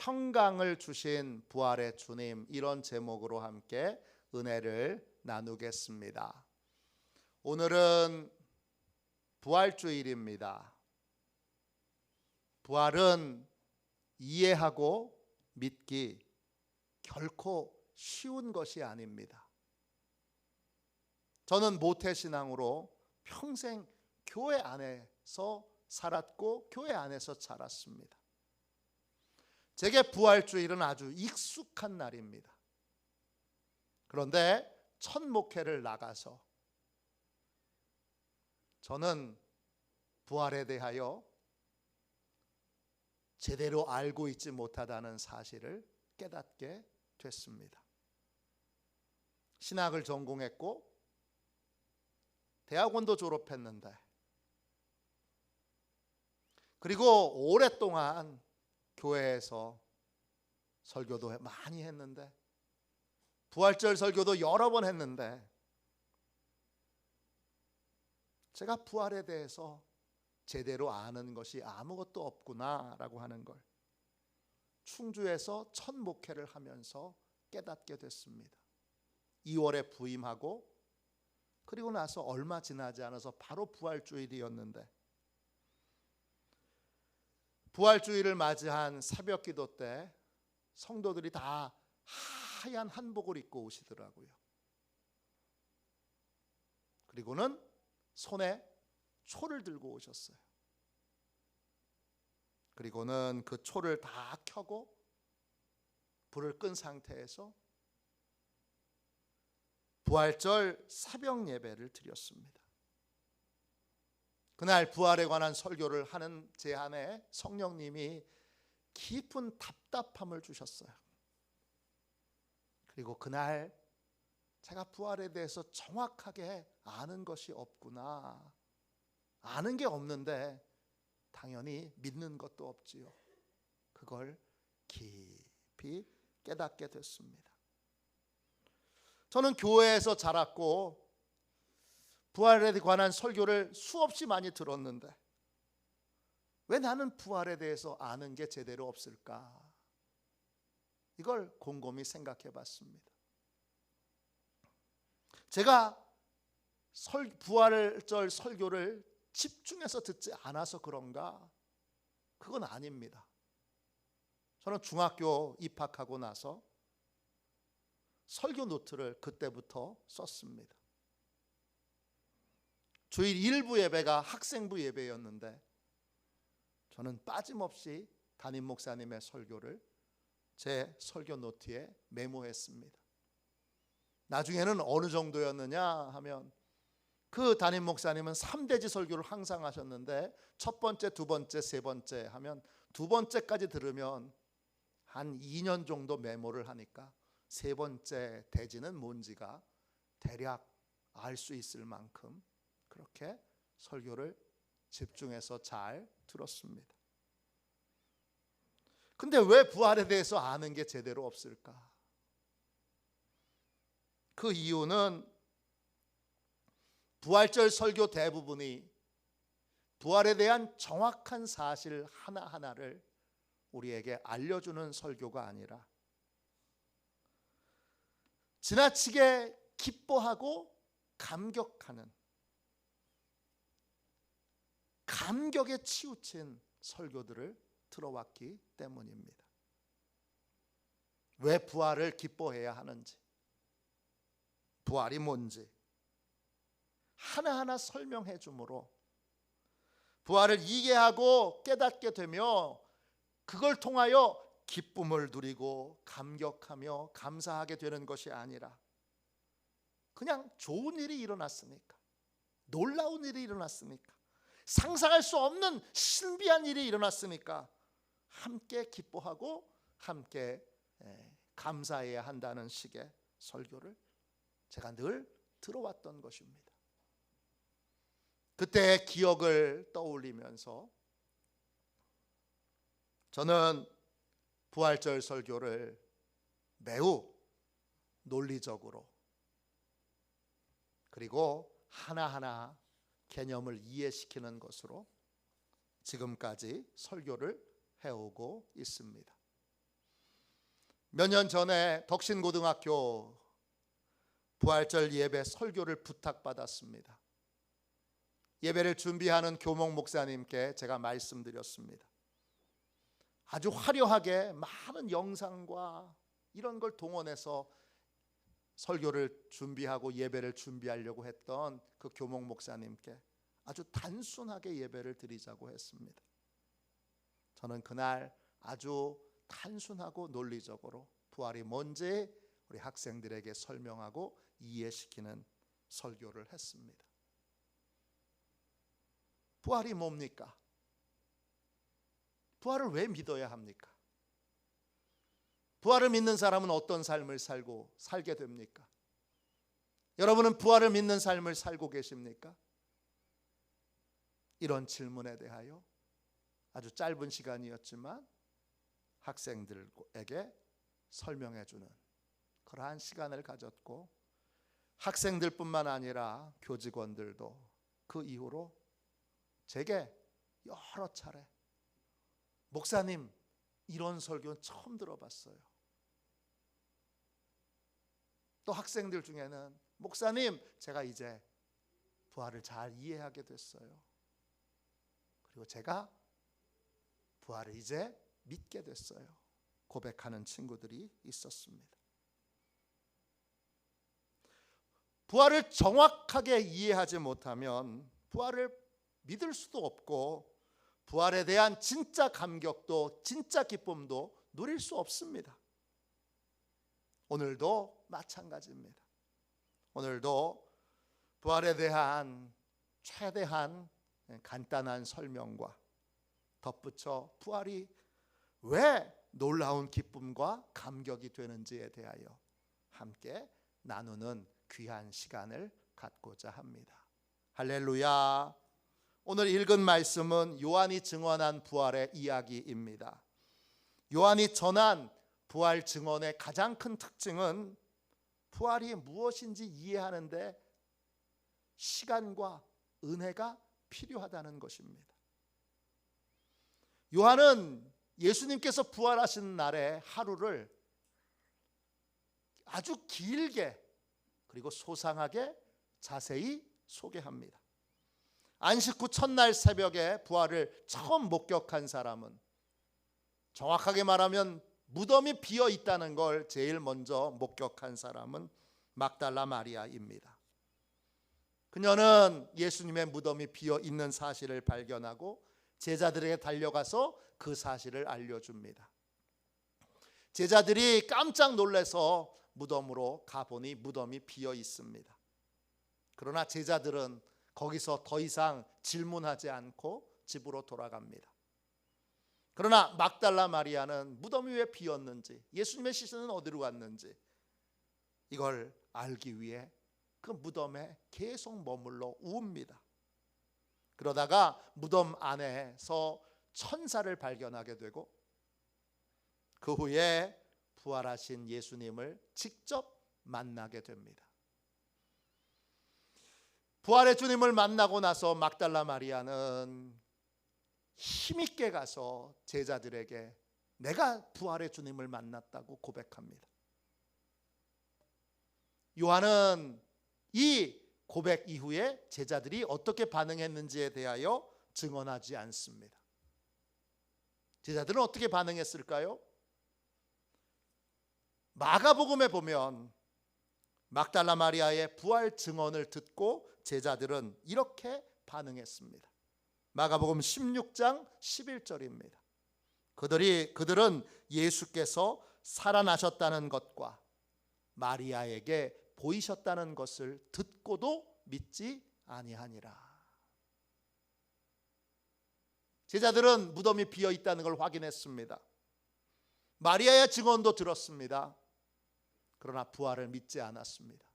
평강을 주신 부활의 주님, 이런 제목으로 함께 은혜를 나누겠습니다. 오늘은 부활주일입니다. 부활은 이해하고 믿기 결코 쉬운 것이 아닙니다. 저는 모태신앙으로 평생 교회 안에서 살았고 교회 안에서 자랐습니다. 제게 부활주일은 아주 익숙한 날입니다. 그런데 첫 목회를 나가서 저는 부활에 대하여 제대로 알고 있지 못하다는 사실을 깨닫게 됐습니다. 신학을 전공했고 대학원도 졸업했는데, 그리고 오랫동안 교회에서 설교도 많이 했는데, 부활절 설교도 여러 번 했는데, 제가 부활에 대해서 제대로 아는 것이 아무것도 없구나라고 하는 걸 충주에서 첫 목회를 하면서 깨닫게 됐습니다. 2월에 부임하고 그리고 나서 얼마 지나지 않아서 바로 부활주일이었는데, 부활주일을 맞이한 새벽기도 때 성도들이 다 하얀 한복을 입고 오시더라고요. 그리고는 손에 초를 들고 오셨어요. 그리고는 그 초를 다 켜고 불을 끈 상태에서 부활절 새벽 예배를 드렸습니다. 그날 부활에 관한 설교를 하는 제 안에 성령님이 깊은 답답함을 주셨어요. 그리고 그날 제가 부활에 대해서 정확하게 아는 것이 없구나, 아는 게 없는데 당연히 믿는 것도 없지요. 그걸 깊이 깨닫게 됐습니다. 저는 교회에서 자랐고 부활에 관한 설교를 수없이 많이 들었는데 왜 나는 부활에 대해서 아는 게 제대로 없을까? 이걸 곰곰이 생각해 봤습니다. 제가 부활절 설교를 집중해서 듣지 않아서 그런가? 그건 아닙니다. 저는 중학교 입학하고 나서 설교 노트를 그때부터 썼습니다. 주일 일부 예배가 학생부 예배였는데 저는 빠짐없이 담임 목사님의 설교를 제 설교 노트에 메모했습니다. 나중에는 어느 정도였느냐 하면 그 담임 목사님은 3대지 설교를 항상 하셨는데 첫 번째, 두 번째, 세 번째 하면 두 번째까지 들으면 한 2년 정도 메모를 하니까 세 번째 대지는 뭔지가 대략 알 수 있을 만큼 그렇게 설교를 집중해서 잘 들었습니다. 근데 왜 부활에 대해서 아는 게 제대로 없을까? 그 이유는 부활절 설교 대부분이 부활에 대한 정확한 사실 하나하나를 우리에게 알려주는 설교가 아니라 지나치게 기뻐하고 감격하는, 감격에 치우친 설교들을 들어왔기 때문입니다. 왜 부활을 기뻐해야 하는지, 부활이 뭔지 하나하나 설명해 주므로 부활을 이해하고 깨닫게 되며 그걸 통하여 기쁨을 누리고 감격하며 감사하게 되는 것이 아니라 그냥 좋은 일이 일어났으니까, 놀라운 일이 일어났으니까, 상상할 수 없는 신비한 일이 일어났으니까 함께 기뻐하고 함께 감사해야 한다는 식의 설교를 제가 늘 들어왔던 것입니다. 그때의 기억을 떠올리면서 저는 부활절 설교를 매우 논리적으로 그리고 하나하나 개념을 이해시키는 것으로 지금까지 설교를 해오고 있습니다. 몇 년 전에 덕신고등학교 부활절 예배 설교를 부탁받았습니다. 예배를 준비하는 교목 목사님께 제가 말씀드렸습니다. 아주 화려하게 많은 영상과 이런 걸 동원해서 설교를 준비하고 예배를 준비하려고 했던 그 교목 목사님께 아주 단순하게 예배를 드리자고 했습니다. 저는 그날 아주 단순하고 논리적으로 부활이 뭔지 우리 학생들에게 설명하고 이해시키는 설교를 했습니다. 부활이 뭡니까? 부활을 왜 믿어야 합니까? 부활을 믿는 사람은 어떤 삶을 살게 됩니까? 여러분은 부활을 믿는 삶을 살고 계십니까? 이런 질문에 대하여 아주 짧은 시간이었지만 학생들에게 설명해 주는 그러한 시간을 가졌고, 학생들뿐만 아니라 교직원들도 그 이후로 제게 여러 차례 목사님 이런 설교는 처음 들어봤어요. 또 학생들 중에는 목사님 제가 이제 부활을 잘 이해하게 됐어요. 그리고 제가 부활을 이제 믿게 됐어요. 고백하는 친구들이 있었습니다. 부활을 정확하게 이해하지 못하면 부활을 믿을 수도 없고 부활에 대한 진짜 감격도 진짜 기쁨도 누릴 수 없습니다. 오늘도 마찬가지입니다. 오늘도 부활에 대한 최대한 간단한 설명과 덧붙여 부활이 왜 놀라운 기쁨과 감격이 되는지에 대하여 함께 나누는 귀한 시간을 갖고자 합니다. 할렐루야. 오늘 읽은 말씀은 요한이 증언한 부활의 이야기입니다. 요한이 전한 부활 증언의 가장 큰 특징은 부활이 무엇인지 이해하는데 시간과 은혜가 필요하다는 것입니다. 요한은 예수님께서 부활하신 날의 하루를 아주 길게 그리고 소상하게 자세히 소개합니다. 안식 후 첫날 새벽에 부활을 처음 목격한 사람은, 정확하게 말하면 무덤이 비어 있다는 걸 제일 먼저 목격한 사람은 막달라 마리아입니다. 그녀는 예수님의 무덤이 비어 있는 사실을 발견하고 제자들에게 달려가서 그 사실을 알려줍니다. 제자들이 깜짝 놀라서 무덤으로 가보니 무덤이 비어 있습니다. 그러나 제자들은 거기서 더 이상 질문하지 않고 집으로 돌아갑니다. 그러나 막달라 마리아는 무덤이 왜 비었는지, 예수님의 시신은 어디로 갔는지 이걸 알기 위해 그 무덤에 계속 머물러 우웁니다. 그러다가 무덤 안에서 천사를 발견하게 되고 그 후에 부활하신 예수님을 직접 만나게 됩니다. 부활의 주님을 만나고 나서 막달라 마리아는 힘있게 가서 제자들에게 내가 부활의 주님을 만났다고 고백합니다. 요한은 이 고백 이후에 제자들이 어떻게 반응했는지에 대하여 증언하지 않습니다. 제자들은 어떻게 반응했을까요? 마가복음에 보면 막달라 마리아의 부활 증언을 듣고 제자들은 이렇게 반응했습니다. 마가복음 16장 11절입니다. 그들은 예수께서 살아나셨다는 것과 마리아에게 보이셨다는 것을 듣고도 믿지 아니하니라. 제자들은 무덤이 비어 있다는 걸 확인했습니다. 마리아의 증언도 들었습니다. 그러나 부활을 믿지 않았습니다.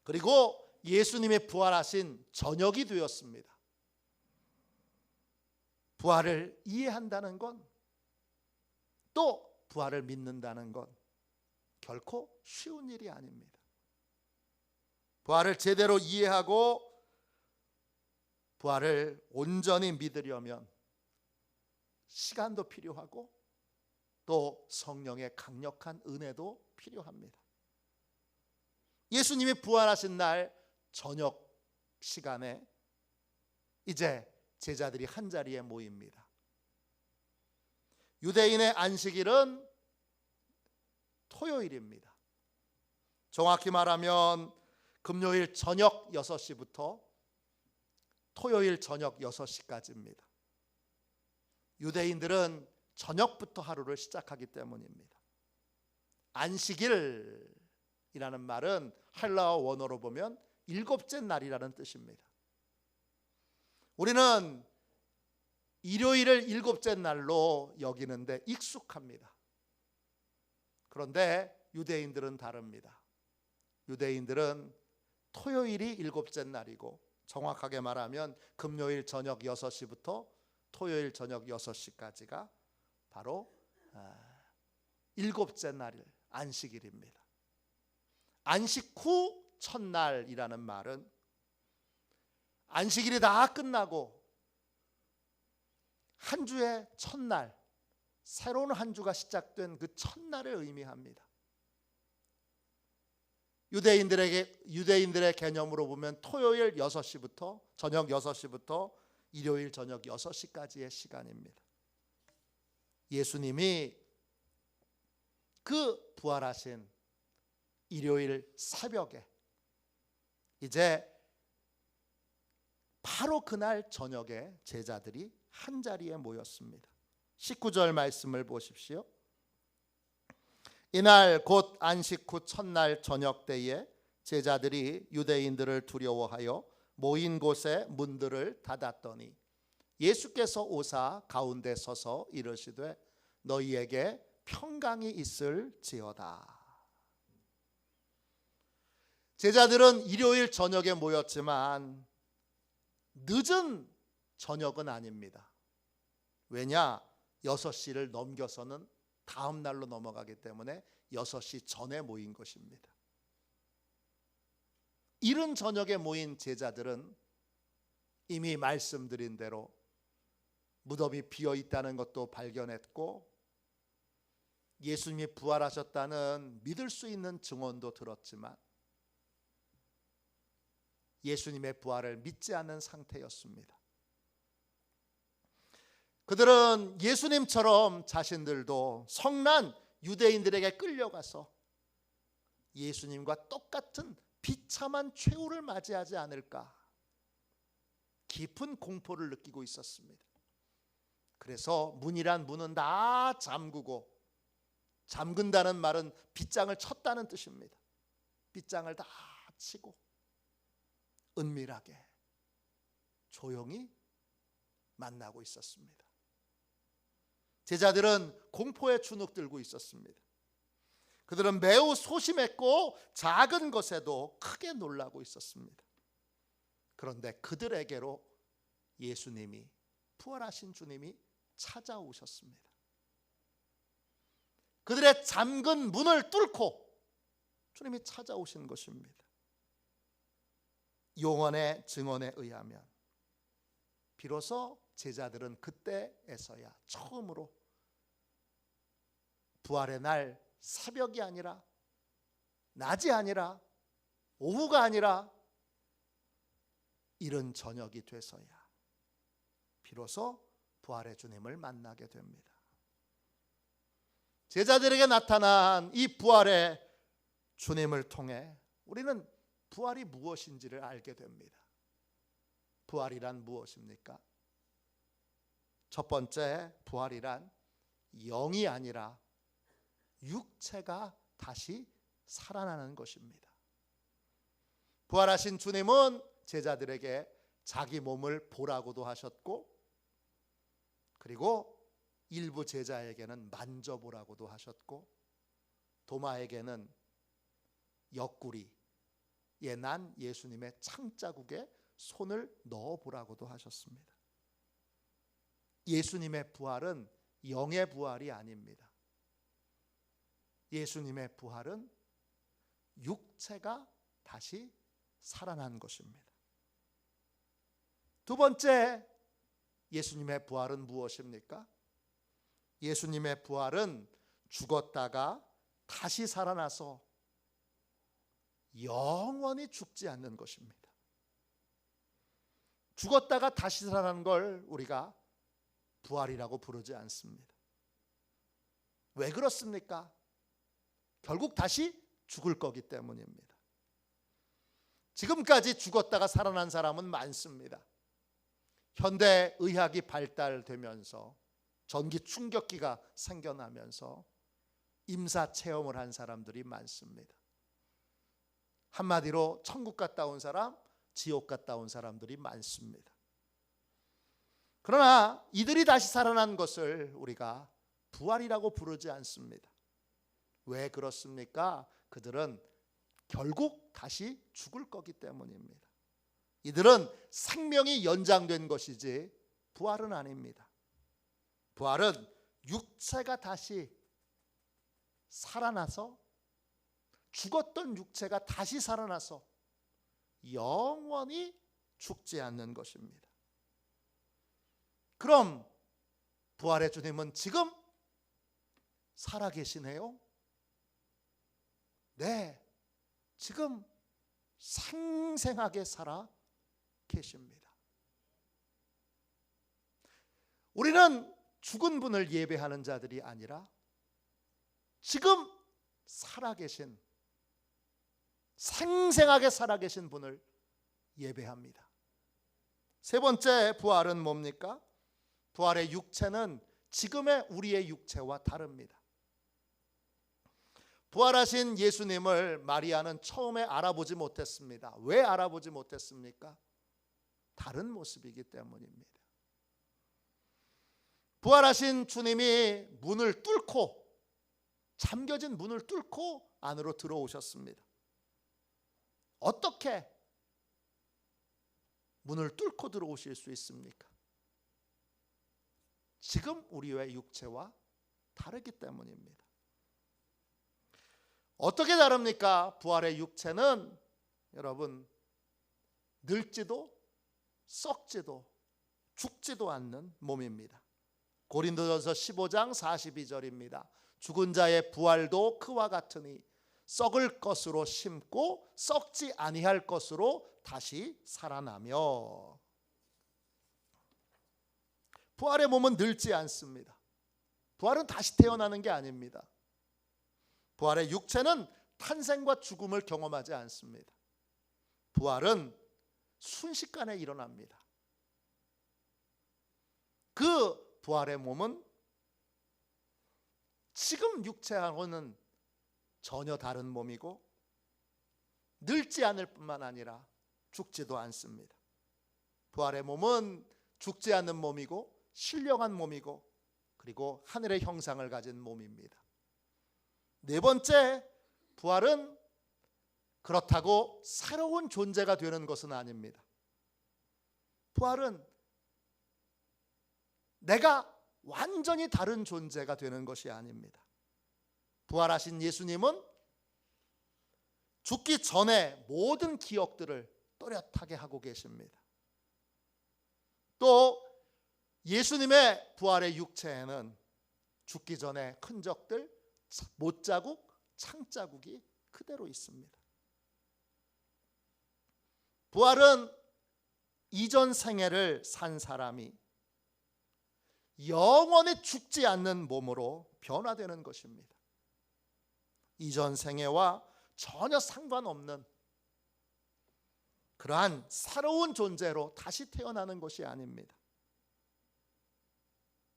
그리고 예수님의 부활하신 저녁이 되었습니다. 부활을 이해한다는 건, 또 부활을 믿는다는 건 결코 쉬운 일이 아닙니다. 부활을 제대로 이해하고 부활을 온전히 믿으려면 시간도 필요하고 또 성령의 강력한 은혜도 필요합니다. 예수님이 부활하신 날 저녁 시간에 이제 제자들이 한자리에 모입니다. 유대인의 안식일은 토요일입니다. 정확히 말하면 금요일 저녁 6시부터 토요일 저녁 6시까지입니다. 유대인들은 저녁부터 하루를 시작하기 때문입니다. 안식일이라는 말은 헬라어 원어로 보면 일곱째 날이라는 뜻입니다. 우리는 일요일을 일곱째 날로 여기는데 익숙합니다. 그런데 유대인들은 다릅니다. 유대인들은 토요일이 일곱째 날이고 정확하게 말하면 금요일 저녁 6시부터 토요일 저녁 6시까지가 바로 일곱째 날 안식일입니다. 안식 후 첫날이라는 말은 안식일이 다 끝나고 한 주의 첫날, 새로운 한 주가 시작된 그 첫날을 의미합니다. 유대인들의 개념으로 보면 토요일 6시부터 저녁 6시부터 일요일 저녁 6시까지의 시간입니다. 예수님이 그 부활하신 일요일 새벽에 이제 바로 그날 저녁에 제자들이 한자리에 모였습니다. 19절 말씀을 보십시오. 이날 곧 안식 후 첫날 저녁 때에 제자들이 유대인들을 두려워하여 모인 곳에 문들을 닫았더니 예수께서 오사 가운데 서서 이르시되 너희에게 평강이 있을지어다. 제자들은 일요일 저녁에 모였지만 늦은 저녁은 아닙니다. 왜냐? 6시를 넘겨서는 다음 날로 넘어가기 때문에 6시 전에 모인 것입니다. 이른 저녁에 모인 제자들은 이미 말씀드린 대로 무덤이 비어 있다는 것도 발견했고 예수님이 부활하셨다는 믿을 수 있는 증언도 들었지만 예수님의 부활을 믿지 않는 상태였습니다. 그들은 예수님처럼 자신들도 성난 유대인들에게 끌려가서 예수님과 똑같은 비참한 최후를 맞이하지 않을까 깊은 공포를 느끼고 있었습니다. 그래서 문이란 문은 다 잠그고, 잠근다는 말은 빗장을 쳤다는 뜻입니다. 빗장을 다 치고 은밀하게 조용히 만나고 있었습니다. 제자들은 공포에 주눅들고 있었습니다. 그들은 매우 소심했고 작은 것에도 크게 놀라고 있었습니다. 그런데 그들에게로 예수님이, 부활하신 주님이 찾아오셨습니다. 그들의 잠근 문을 뚫고 주님이 찾아오신 것입니다. 용언의 증언에 의하면 비로소 제자들은 그때에서야 처음으로 부활의 날 새벽이 아니라 낮이 아니라 오후가 아니라 이른 저녁이 돼서야 비로소 부활의 주님을 만나게 됩니다. 제자들에게 나타난 이 부활의 주님을 통해 우리는 부활이 무엇인지를 알게 됩니다. 부활이란 무엇입니까? 첫 번째, 부활이란 영이 아니라 육체가 다시 살아나는 것입니다. 부활하신 주님은 제자들에게 자기 몸을 보라고도 하셨고, 그리고 일부 제자에게는 만져보라고도 하셨고, 도마에게는 옆구리에 난 예수님의 창자국에 손을 넣어보라고도 하셨습니다. 예수님의 부활은 영의 부활이 아닙니다. 예수님의 부활은 육체가 다시 살아난 것입니다. 두 번째, 예수님의 부활은 무엇입니까? 예수님의 부활은 죽었다가 다시 살아나서 영원히 죽지 않는 것입니다. 죽었다가 다시 살아나는 걸 우리가 부활이라고 부르지 않습니다. 왜 그렇습니까? 결국 다시 죽을 거기 때문입니다. 지금까지 죽었다가 살아난 사람은 많습니다. 현대 의학이 발달되면서 전기 충격기가 생겨나면서 임사 체험을 한 사람들이 많습니다. 한마디로 천국 갔다 온 사람, 지옥 갔다 온 사람들이 많습니다. 그러나 이들이 다시 살아난 것을 우리가 부활이라고 부르지 않습니다. 왜 그렇습니까? 그들은 결국 다시 죽을 거기 때문입니다. 이들은 생명이 연장된 것이지 부활은 아닙니다. 부활은 육체가 다시 살아나서, 죽었던 육체가 다시 살아나서 영원히 죽지 않는 것입니다. 그럼 부활의 주님은 지금 살아계시네요? 네, 지금 생생하게 살아 계십니다. 우리는 죽은 분을 예배하는 자들이 아니라 지금 살아계신, 생생하게 살아계신 분을 예배합니다. 세 번째 부활은 뭡니까? 부활의 육체는 지금의 우리의 육체와 다릅니다. 부활하신 예수님을 마리아는 처음에 알아보지 못했습니다. 왜 알아보지 못했습니까? 다른 모습이기 때문입니다. 부활하신 주님이 문을 뚫고, 잠겨진 문을 뚫고 안으로 들어오셨습니다. 어떻게 문을 뚫고 들어오실 수 있습니까? 지금 우리의 육체와 다르기 때문입니다. 어떻게 다릅니까? 부활의 육체는 여러분 늙지도 썩지도 죽지도 않는 몸입니다. 고린도전서 15장 42절입니다. 죽은 자의 부활도 그와 같으니 썩을 것으로 심고 썩지 아니할 것으로 다시 살아나며. 부활의 몸은 늙지 않습니다. 부활은 다시 태어나는 게 아닙니다. 부활의 육체는 탄생과 죽음을 경험하지 않습니다. 부활은 순식간에 일어납니다. 그 부활의 몸은 지금 육체하고는 전혀 다른 몸이고 늙지 않을 뿐만 아니라 죽지도 않습니다. 부활의 몸은 죽지 않는 몸이고 신령한 몸이고 그리고 하늘의 형상을 가진 몸입니다. 네 번째, 부활은 그렇다고 새로운 존재가 되는 것은 아닙니다. 부활은 내가 완전히 다른 존재가 되는 것이 아닙니다. 부활하신 예수님은 죽기 전에 모든 기억들을 또렷하게 하고 계십니다. 또 예수님의 부활의 육체에는 죽기 전에 흔적들, 못자국, 창자국이 그대로 있습니다. 부활은 이전 생애를 산 사람이 영원히 죽지 않는 몸으로 변화되는 것입니다. 이전 생애와 전혀 상관없는 그러한 새로운 존재로 다시 태어나는 것이 아닙니다.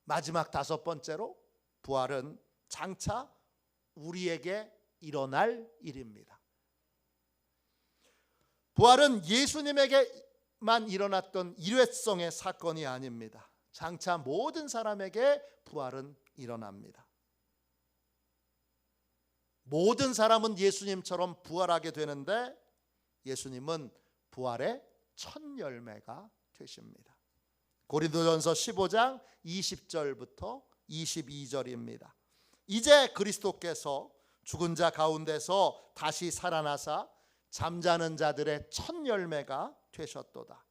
마지막 다섯 번째로, 부활은 장차 우리에게 일어날 일입니다. 부활은 예수님에게만 일어났던 일회성의 사건이 아닙니다. 장차 모든 사람에게 부활은 일어납니다. 모든 사람은 예수님처럼 부활하게 되는데 예수님은 부활의 첫 열매가 되십니다. 고린도전서 15장 20절부터 22절입니다. 이제 그리스도께서 죽은 자 가운데서 다시 살아나사 잠자는 자들의 첫 열매가 되셨도다.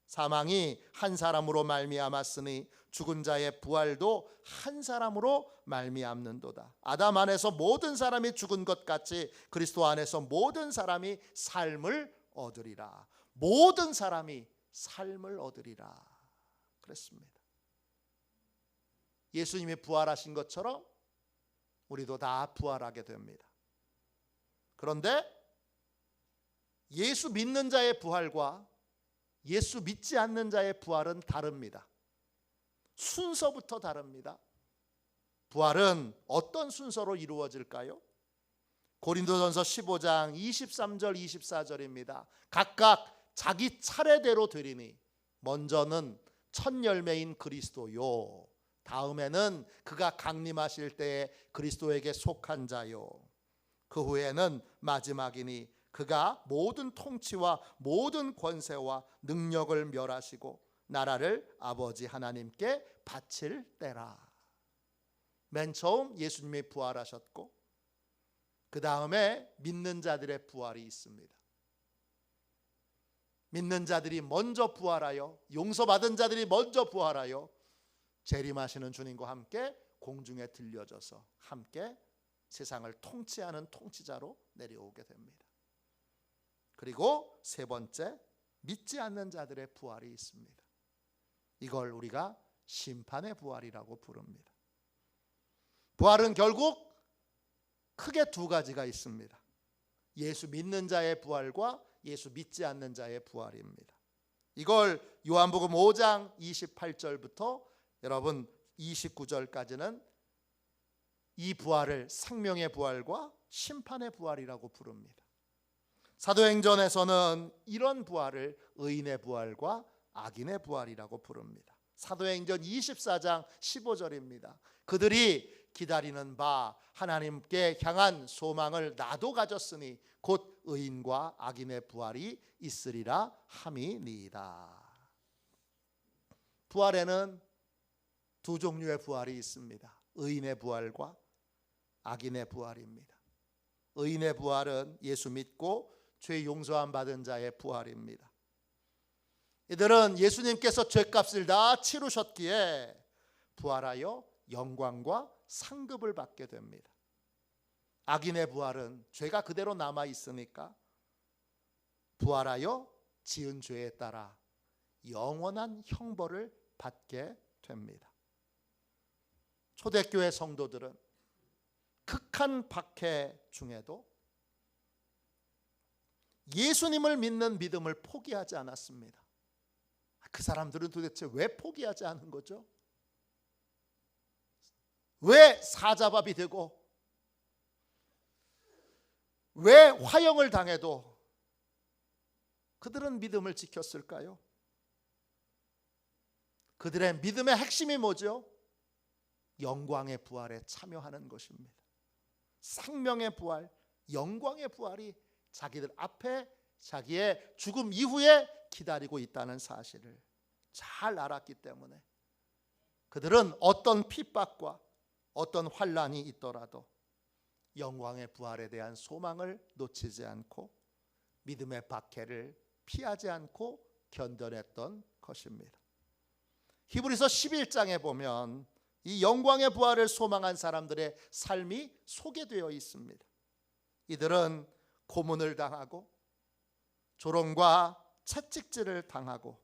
사망이 한 사람으로 말미암았으니 죽은 자의 부활도 한 사람으로 말미암는도다. 아담 안에서 모든 사람이 죽은 것 같이 그리스도 안에서 모든 사람이 삶을 얻으리라. 모든 사람이 삶을 얻으리라 그랬습니다. 예수님이 부활하신 것처럼 우리도 다 부활하게 됩니다. 그런데 예수 믿는 자의 부활과 예수 믿지 않는 자의 부활은 다릅니다. 순서부터 다릅니다. 부활은 어떤 순서로 이루어질까요? 고린도전서 15장 23절 24절입니다. 각각 자기 차례대로 드리니 먼저는 첫 열매인 그리스도요, 다음에는 그가 강림하실 때에 그리스도에게 속한 자요, 그 후에는 마지막이니 그가 모든 통치와 모든 권세와 능력을 멸하시고 나라를 아버지 하나님께 바칠 때라. 맨 처음 예수님이 부활하셨고 그 다음에 믿는 자들의 부활이 있습니다. 믿는 자들이 먼저 부활하여, 용서받은 자들이 먼저 부활하여 재림하시는 주님과 함께 공중에 들려져서 함께 세상을 통치하는 통치자로 내려오게 됩니다. 그리고 세 번째, 믿지 않는 자들의 부활이 있습니다. 이걸 우리가 심판의 부활이라고 부릅니다. 부활은 결국 크게 두 가지가 있습니다. 예수 믿는 자의 부활과 예수 믿지 않는 자의 부활입니다. 이걸 요한복음 5장 28절부터 여러분 29절까지는 이 부활을 생명의 부활과 심판의 부활이라고 부릅니다. 사도행전에서는 이런 부활을 의인의 부활과 악인의 부활이라고 부릅니다. 사도행전 24장 15절입니다. 그들이 기다리는 바 하나님께 향한 소망을 나도 가졌으니 곧 의인과 악인의 부활이 있으리라 함이니이다. 부활에는 두 종류의 부활이 있습니다. 의인의 부활과 악인의 부활입니다. 의인의 부활은 예수 믿고 죄 용서함 받은 자의 부활입니다. 이들은 예수님께서 죄값을 다 치르셨기에 부활하여 영광과 상급을 받게 됩니다. 악인의 부활은 죄가 그대로 남아 있으니까 부활하여 지은 죄에 따라 영원한 형벌을 받게 됩니다. 초대교회 성도들은 극한 박해 중에도 예수님을 믿는 믿음을 포기하지 않았습니다. 그 사람들은 도대체 왜 포기하지 않은 거죠? 왜 사자밥이 되고 왜 화형을 당해도 그들은 믿음을 지켰을까요? 그들의 믿음의 핵심이 뭐죠? 영광의 부활에 참여하는 것입니다. 생명의 부활, 영광의 부활이 자기들 앞에 자기의 죽음 이후에 기다리고 있다는 사실을 잘 알았기 때문에 그들은 어떤 핍박과 어떤 환난이 있더라도 영광의 부활에 대한 소망을 놓치지 않고 믿음의 박해를 피하지 않고 견뎌냈던 것입니다. 히브리서 11장에 보면 이 영광의 부활을 소망한 사람들의 삶이 소개되어 있습니다. 이들은 고문을 당하고 조롱과 채찍질을 당하고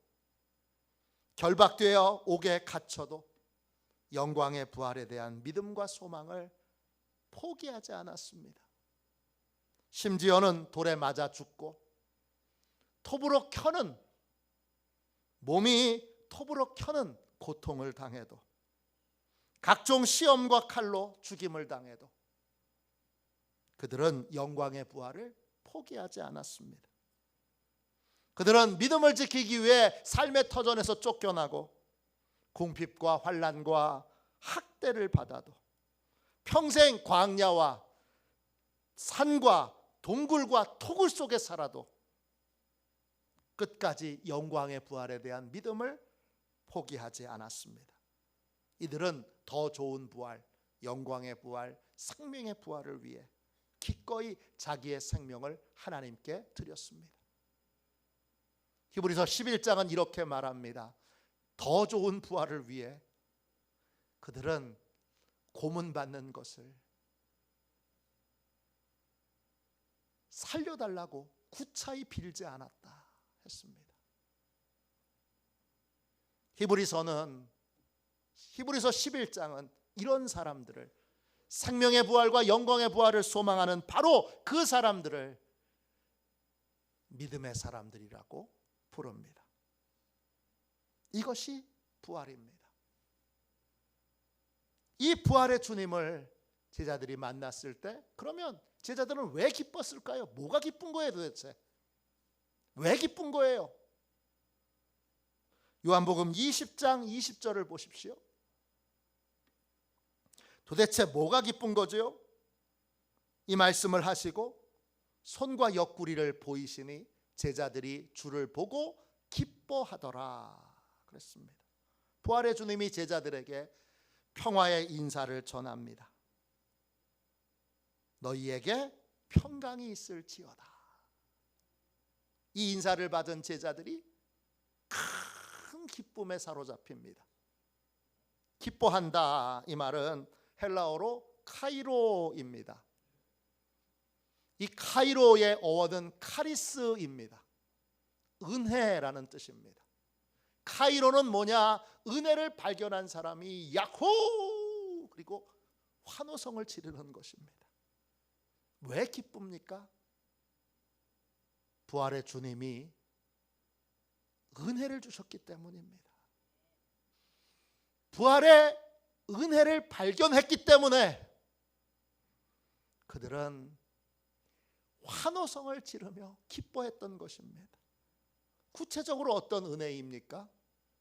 결박되어 옥에 갇혀도 영광의 부활에 대한 믿음과 소망을 포기하지 않았습니다. 심지어는 돌에 맞아 죽고 몸이 톱으로 켜는 고통을 당해도 각종 시험과 칼로 죽임을 당해도 그들은 영광의 부활을 포기하지 않았습니다. 그들은 믿음을 지키기 위해 삶의 터전에서 쫓겨나고 궁핍과 환난과 학대를 받아도 평생 광야와 산과 동굴과 토굴 속에 살아도 끝까지 영광의 부활에 대한 믿음을 포기하지 않았습니다. 이들은 더 좋은 부활, 영광의 부활, 생명의 부활을 위해 기꺼이 자기의 생명을 하나님께 드렸습니다. 히브리서 11장은 이렇게 말합니다. 더 좋은 부활을 위해 그들은 고문받는 것을 살려달라고 구차히 빌지 않았다 했습니다. 히브리서 11장은 이런 사람들을, 생명의 부활과 영광의 부활을 소망하는 바로 그 사람들을 믿음의 사람들이라고 부릅니다. 이것이 부활입니다. 이 부활의 주님을 제자들이 만났을 때, 그러면 제자들은 왜 기뻤을까요? 뭐가 기쁜 거예요 도대체? 왜 기쁜 거예요? 요한복음 20장 20절을 보십시오. 도대체 뭐가 기쁜 거죠? 이 말씀을 하시고 손과 옆구리를 보이시니 제자들이 주를 보고 기뻐하더라 그랬습니다. 부활의 주님이 제자들에게 평화의 인사를 전합니다. 너희에게 평강이 있을지어다. 이 인사를 받은 제자들이 큰 기쁨에 사로잡힙니다. 기뻐한다, 이 말은 헬라어로 카이로입니다. 이 카이로의 어원은 카리스입니다. 은혜라는 뜻입니다. 카이로는 뭐냐? 은혜를 발견한 사람이 야호! 그리고 환호성을 지르는 것입니다. 왜 기쁩니까? 부활의 주님이 은혜를 주셨기 때문입니다. 부활의 은혜를 발견했기 때문에 그들은 환호성을 지르며 기뻐했던 것입니다. 구체적으로 어떤 은혜입니까?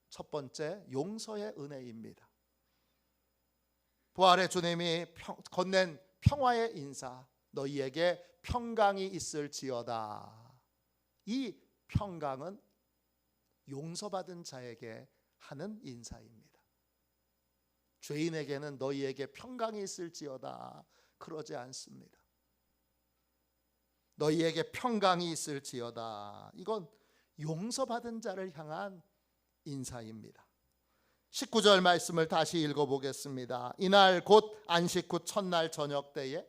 첫 번째, 용서의 은혜입니다. 부활의 주님이 건넨 평화의 인사, 너희에게 평강이 있을지어다. 이 평강은 용서받은 자에게 하는 인사입니다. 죄인에게는 너희에게 평강이 있을지어다 그러지 않습니다. 너희에게 평강이 있을지어다, 이건 용서받은 자를 향한 인사입니다. 19절 말씀을 다시 읽어보겠습니다. 이날 곧 안식 후 첫날 저녁 때에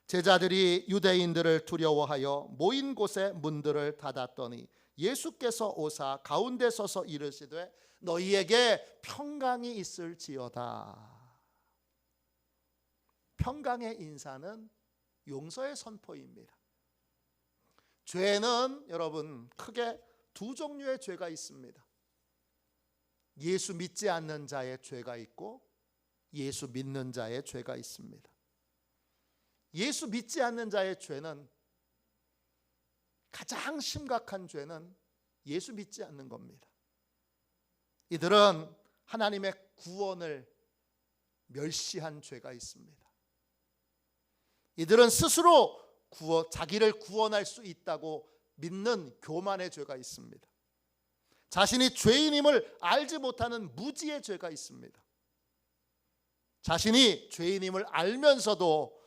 제자들이 유대인들을 두려워하여 모인 곳에 문들을 닫았더니 예수께서 오사 가운데 서서 이르시되 너희에게 평강이 있을지어다. 평강의 인사는 용서의 선포입니다. 죄는 여러분 크게 두 종류의 죄가 있습니다. 예수 믿지 않는 자의 죄가 있고 예수 믿는 자의 죄가 있습니다. 예수 믿지 않는 자의 죄는, 가장 심각한 죄는 예수 믿지 않는 겁니다. 이들은 하나님의 구원을 멸시한 죄가 있습니다. 이들은 스스로 자기를 구원할 수 있다고 믿는 교만의 죄가 있습니다. 자신이 죄인임을 알지 못하는 무지의 죄가 있습니다. 자신이 죄인임을 알면서도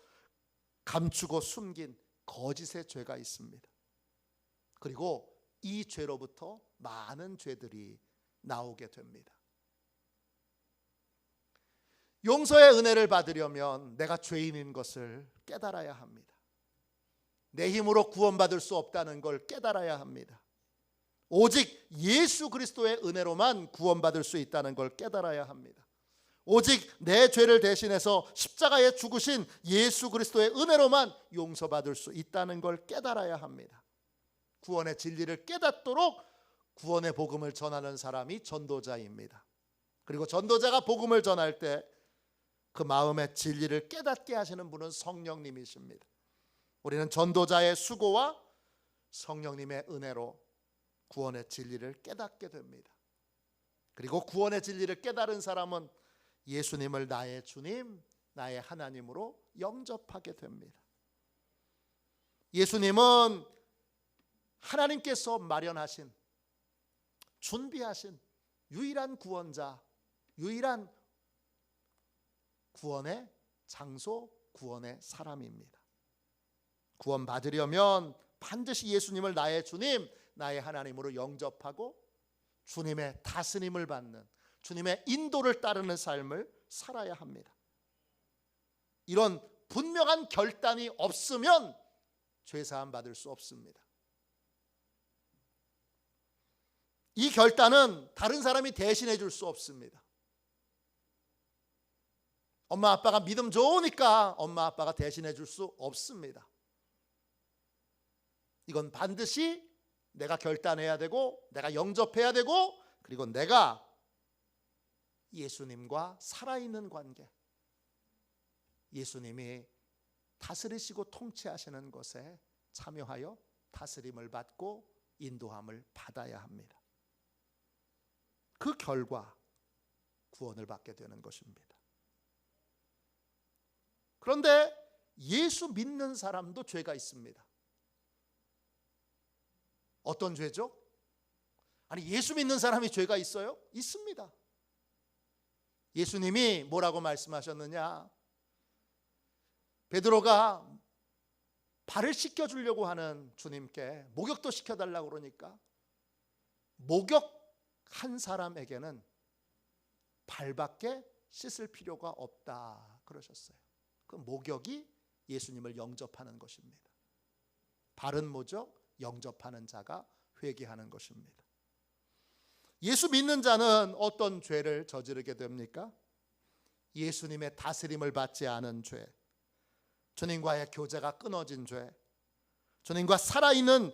감추고 숨긴 거짓의 죄가 있습니다. 그리고 이 죄로부터 많은 죄들이 나오게 됩니다. 용서의 은혜를 받으려면 내가 죄인인 것을 깨달아야 합니다. 내 힘으로 구원받을 수 없다는 걸 깨달아야 합니다. 오직 예수 그리스도의 은혜로만 구원받을 수 있다는 걸 깨달아야 합니다. 오직 내 죄를 대신해서 십자가에 죽으신 예수 그리스도의 은혜로만 용서받을 수 있다는 걸 깨달아야 합니다. 구원의 진리를 깨닫도록 구원의 복음을 전하는 사람이 전도자입니다. 그리고 전도자가 복음을 전할 때 그 마음의 진리를 깨닫게 하시는 분은 성령님이십니다. 우리는 전도자의 수고와 성령님의 은혜로 구원의 진리를 깨닫게 됩니다. 그리고 구원의 진리를 깨달은 사람은 예수님을 나의 주님, 나의 하나님으로 영접하게 됩니다. 예수님은 하나님께서 마련하신, 준비하신 유일한 구원자, 유일한 구원의 장소, 구원의 사람입니다. 구원받으려면 반드시 예수님을 나의 주님, 나의 하나님으로 영접하고 주님의 다스림을 받는, 주님의 인도를 따르는 삶을 살아야 합니다. 이런 분명한 결단이 없으면 죄사함 받을 수 없습니다. 이 결단은 다른 사람이 대신해 줄 수 없습니다. 엄마 아빠가 믿음 좋으니까 엄마 아빠가 대신해 줄 수 없습니다. 이건 반드시 내가 결단해야 되고, 내가 영접해야 되고, 그리고 내가 예수님과 살아있는 관계, 예수님이 다스리시고 통치하시는 것에 참여하여 다스림을 받고 인도함을 받아야 합니다. 그 결과 구원을 받게 되는 것입니다. 그런데 예수 믿는 사람도 죄가 있습니다. 어떤 죄죠? 아니, 예수 믿는 사람이 죄가 있어요? 있습니다. 예수님이 뭐라고 말씀하셨느냐? 베드로가 발을 씻겨주려고 하는 주님께 목욕도 시켜달라고 그러니까 목욕한 사람에게는 발밖에 씻을 필요가 없다 그러셨어요. 그 목욕이 예수님을 영접하는 것입니다. 발은 뭐죠? 영접하는 자가 회개하는 것입니다. 예수 믿는 자는 어떤 죄를 저지르게 됩니까? 예수님의 다스림을 받지 않은 죄, 주님과의 교제가 끊어진 죄, 주님과 살아있는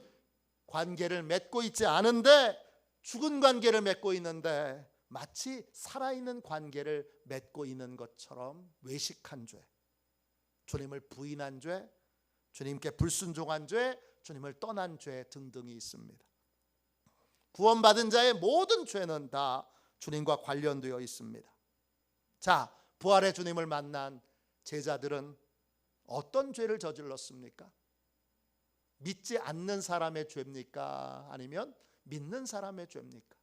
관계를 맺고 있지 않은데 죽은 관계를 맺고 있는데 마치 살아있는 관계를 맺고 있는 것처럼 외식한 죄, 주님을 부인한 죄, 주님께 불순종한 죄, 주님을 떠난 죄 등등이 있습니다. 구원받은 자의 모든 죄는 다 주님과 관련되어 있습니다. 자, 부활의 주님을 만난 제자들은 어떤 죄를 저질렀습니까? 믿지 않는 사람의 죄입니까? 아니면 믿는 사람의 죄입니까?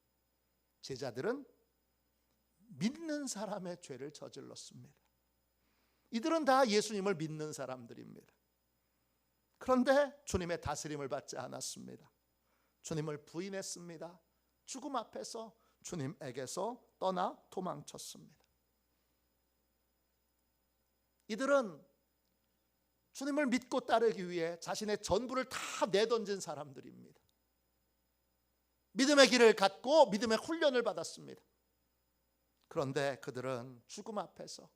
제자들은 믿는 사람의 죄를 저질렀습니다. 이들은 다 예수님을 믿는 사람들입니다. 그런데 주님의 다스림을 받지 않았습니다. 주님을 부인했습니다. 죽음 앞에서 주님에게서 떠나 도망쳤습니다. 이들은 주님을 믿고 따르기 위해 자신의 전부를 다 내던진 사람들입니다. 믿음의 길을 갖고 믿음의 훈련을 받았습니다. 그런데 그들은 죽음 앞에서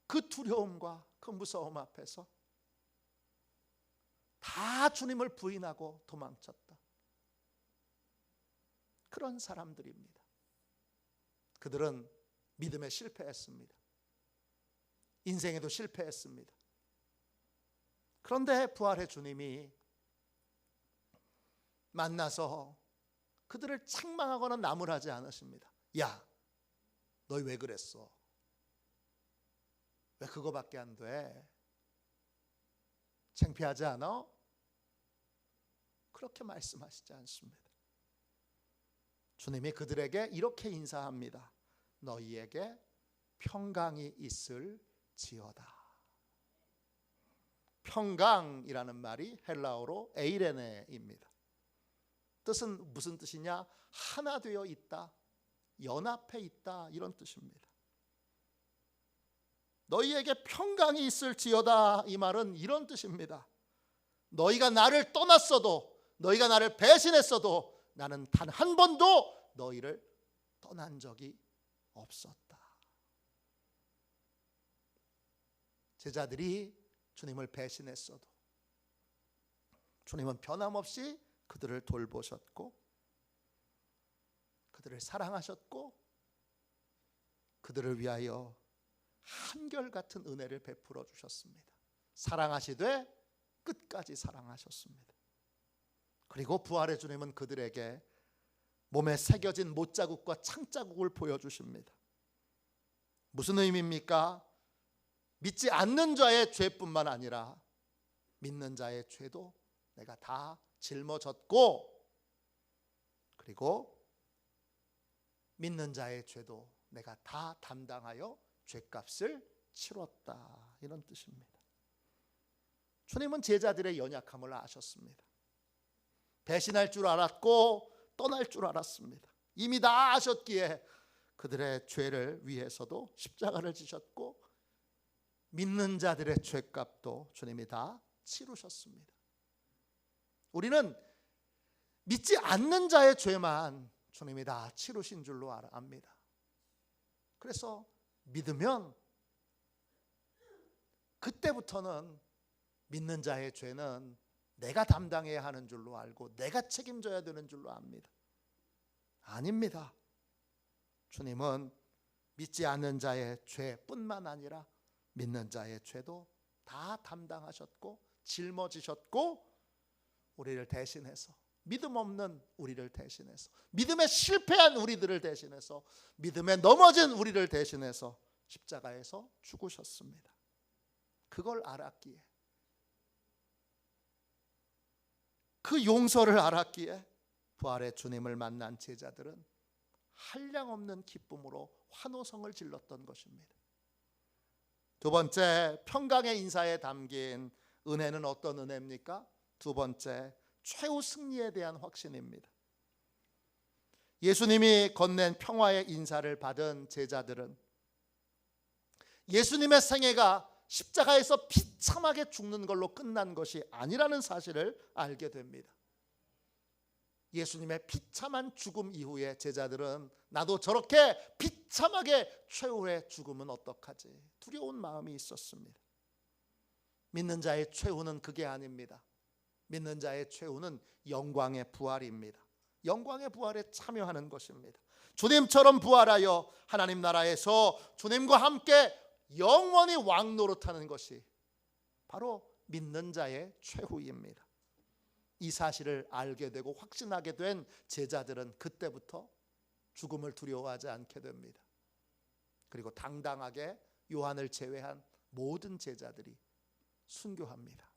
그 두려움과 그 무서움 앞에서 다 주님을 부인하고 도망쳤다. 그런 사람들입니다. 그들은 믿음에 실패했습니다. 인생에도 실패했습니다. 그런데 부활의 주님이 만나서 그들을 책망하거나 나무라지 않으십니다. 야, 너희 왜 그랬어? 왜 그거밖에 안 돼? 창피하지 않아? 그렇게 말씀하시지 않습니다. 주님이 그들에게 이렇게 인사합니다. 너희에게 평강이 있을지어다. 평강이라는 말이 헬라어로 에이레네입니다. 뜻은 무슨 뜻이냐? 하나 되어 있다, 연합해 있다, 이런 뜻입니다. 너희에게 평강이 있을지어다, 이 말은 이런 뜻입니다. 너희가 나를 떠났어도, 너희가 나를 배신했어도 나는 단 한 번도 너희를 떠난 적이 없었다. 제자들이 주님을 배신했어도 주님은 변함없이 그들을 돌보셨고 그들을 사랑하셨고 그들을 위하여 한결같은 은혜를 베풀어 주셨습니다. 사랑하시되 끝까지 사랑하셨습니다. 그리고 부활의 주님은 그들에게 몸에 새겨진 못자국과 창자국을 보여주십니다. 무슨 의미입니까? 믿지 않는 자의 죄뿐만 아니라 믿는 자의 죄도 내가 다 짊어졌고, 그리고 믿는 자의 죄도 내가 다 담당하여 죄값을 치렀다, 이런 뜻입니다. 주님은 제자들의 연약함을 아셨습니다. 배신할 줄 알았고 떠날 줄 알았습니다. 이미 다 아셨기에 그들의 죄를 위해서도 십자가를 지셨고 믿는 자들의 죄값도 주님이 다 치르셨습니다. 우리는 믿지 않는 자의 죄만 주님이 다 치르신 줄로 압니다. 그래서 믿으면 그때부터는 믿는 자의 죄는 내가 담당해야 하는 줄로 알고 내가 책임져야 되는 줄로 압니다. 아닙니다. 주님은 믿지 않는 자의 죄뿐만 아니라 믿는 자의 죄도 다 담당하셨고 짊어지셨고 우리를 대신해서, 믿음 없는 우리를 대신해서, 믿음에 실패한 우리들을 대신해서, 믿음에 넘어진 우리를 대신해서 십자가에서 죽으셨습니다. 그걸 알았기에, 그 용서를 알았기에 부활의 주님을 만난 제자들은 한량없는 기쁨으로 환호성을 질렀던 것입니다. 두 번째, 평강의 인사에 담긴 은혜는 어떤 은혜입니까? 두 번째, 최후 승리에 대한 확신입니다. 예수님이 건넨 평화의 인사를 받은 제자들은 예수님의 생애가 십자가에서 비참하게 죽는 걸로 끝난 것이 아니라는 사실을 알게 됩니다. 예수님의 비참한 죽음 이후에 제자들은 나도 저렇게 비참하게 최후의 죽음은 어떡하지? 두려운 마음이 있었습니다. 믿는 자의 최후는 그게 아닙니다. 믿는 자의 최후는 영광의 부활입니다. 영광의 부활에 참여하는 것입니다. 주님처럼 부활하여 하나님 나라에서 주님과 함께 영원히 왕노릇하는 것이 바로 믿는 자의 최후입니다. 이 사실을 알게 되고 확신하게 된 제자들은 그때부터 죽음을 두려워하지 않게 됩니다. 그리고 당당하게 요한을 제외한 모든 제자들이 순교합니다.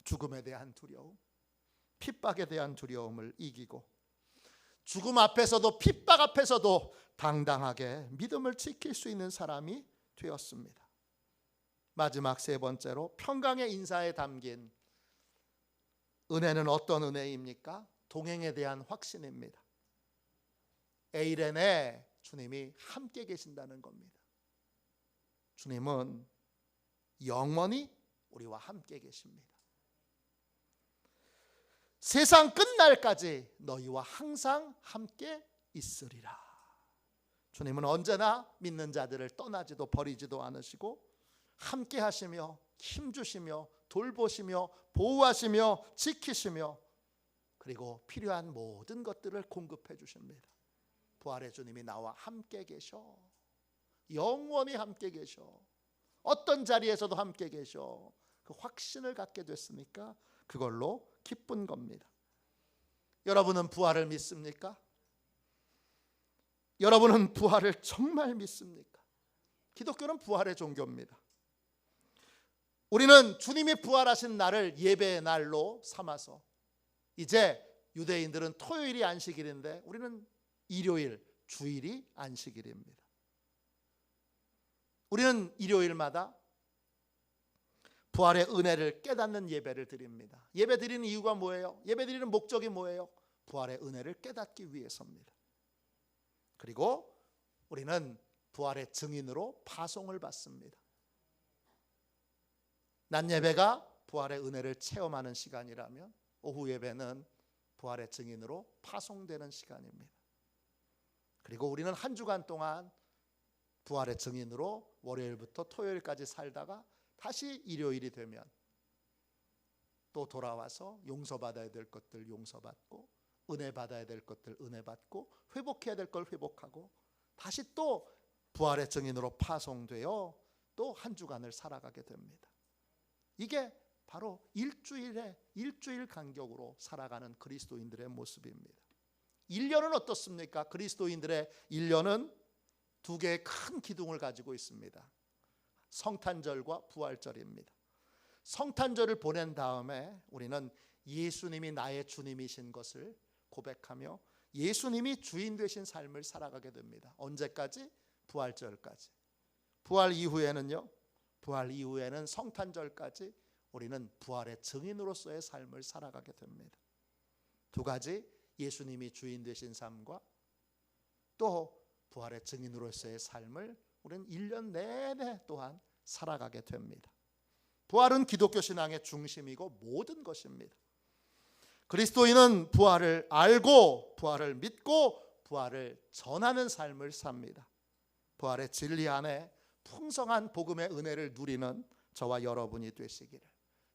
죽음에 대한 두려움, 핍박에 대한 두려움을 이기고 죽음 앞에서도 핍박 앞에서도 당당하게 믿음을 지킬 수 있는 사람이 되었습니다. 마지막 세 번째로 평강의 인사에 담긴 은혜는 어떤 은혜입니까? 동행에 대한 확신입니다. 에이렌에 주님이 함께 계신다는 겁니다. 주님은 영원히 우리와 함께 계십니다. 세상 끝날까지 너희와 항상 함께 있으리라. 주님은 언제나 믿는 자들을 떠나지도 버리지도 않으시고 함께 하시며 힘주시며 돌보시며 보호하시며 지키시며 그리고 필요한 모든 것들을 공급해 주십니다. 부활의 주님이 나와 함께 계셔. 영원히 함께 계셔. 어떤 자리에서도 함께 계셔. 그 확신을 갖게 됐으니까 그걸로 기쁜 겁니다. 여러분은 부활을 믿습니까? 여러분은 부활을 정말 믿습니까? 기독교는 부활의 종교입니다. 우리는 주님이 부활하신 날을 예배의 날로 삼아서 이제 유대인들은 토요일이 안식일인데 우리는 일요일, 주일이 안식일입니다. 우리는 일요일마다 부활의 은혜를 깨닫는 예배를 드립니다. 예배 드리는 이유가 뭐예요? 예배 드리는 목적이 뭐예요? 부활의 은혜를 깨닫기 위해서입니다. 그리고 우리는 부활의 증인으로 파송을 받습니다. 낮 예배가 부활의 은혜를 체험하는 시간이라면 오후 예배는 부활의 증인으로 파송되는 시간입니다. 그리고 우리는 한 주간 동안 부활의 증인으로 월요일부터 토요일까지 살다가 다시 일요일이 되면 또 돌아와서 용서받아야 될 것들 용서받고 은혜 받아야 될 것들 은혜 받고 회복해야 될 걸 회복하고 다시 또 부활의 증인으로 파송되어 또 한 주간을 살아가게 됩니다. 이게 바로 일주일 간격으로 살아가는 그리스도인들의 모습입니다. 1년은 어떻습니까? 그리스도인들의 1년은 두 개의 큰 기둥을 가지고 있습니다. 성탄절과 부활절입니다. 성탄절을 보낸 다음에 우리는 예수님이 나의 주님이신 것을 고백하며 예수님이 주인 되신 삶을 살아가게 됩니다. 언제까지? 부활절까지. 부활 이후에는 성탄절까지 우리는 부활의 증인으로서의 삶을 살아가게 됩니다. 두 가지, 예수님이 주인 되신 삶과 또 부활의 증인으로서의 삶을 우리는 1년 내내 또한 살아가게 됩니다. 부활은 기독교 신앙의 중심이고 모든 것입니다. 그리스도인은 부활을 알고 부활을 믿고 부활을 전하는 삶을 삽니다. 부활의 진리 안에 풍성한 복음의 은혜를 누리는 저와 여러분이 되시기를,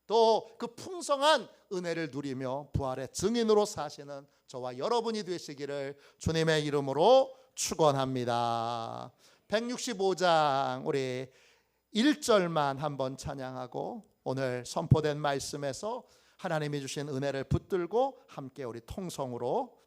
또 그 풍성한 은혜를 누리며 부활의 증인으로 사시는 저와 여러분이 되시기를 주님의 이름으로 축원합니다. 165장 우리 1절만 한번 찬양하고 오늘 선포된 말씀에서 하나님이 주신 은혜를 붙들고 함께 우리 통성으로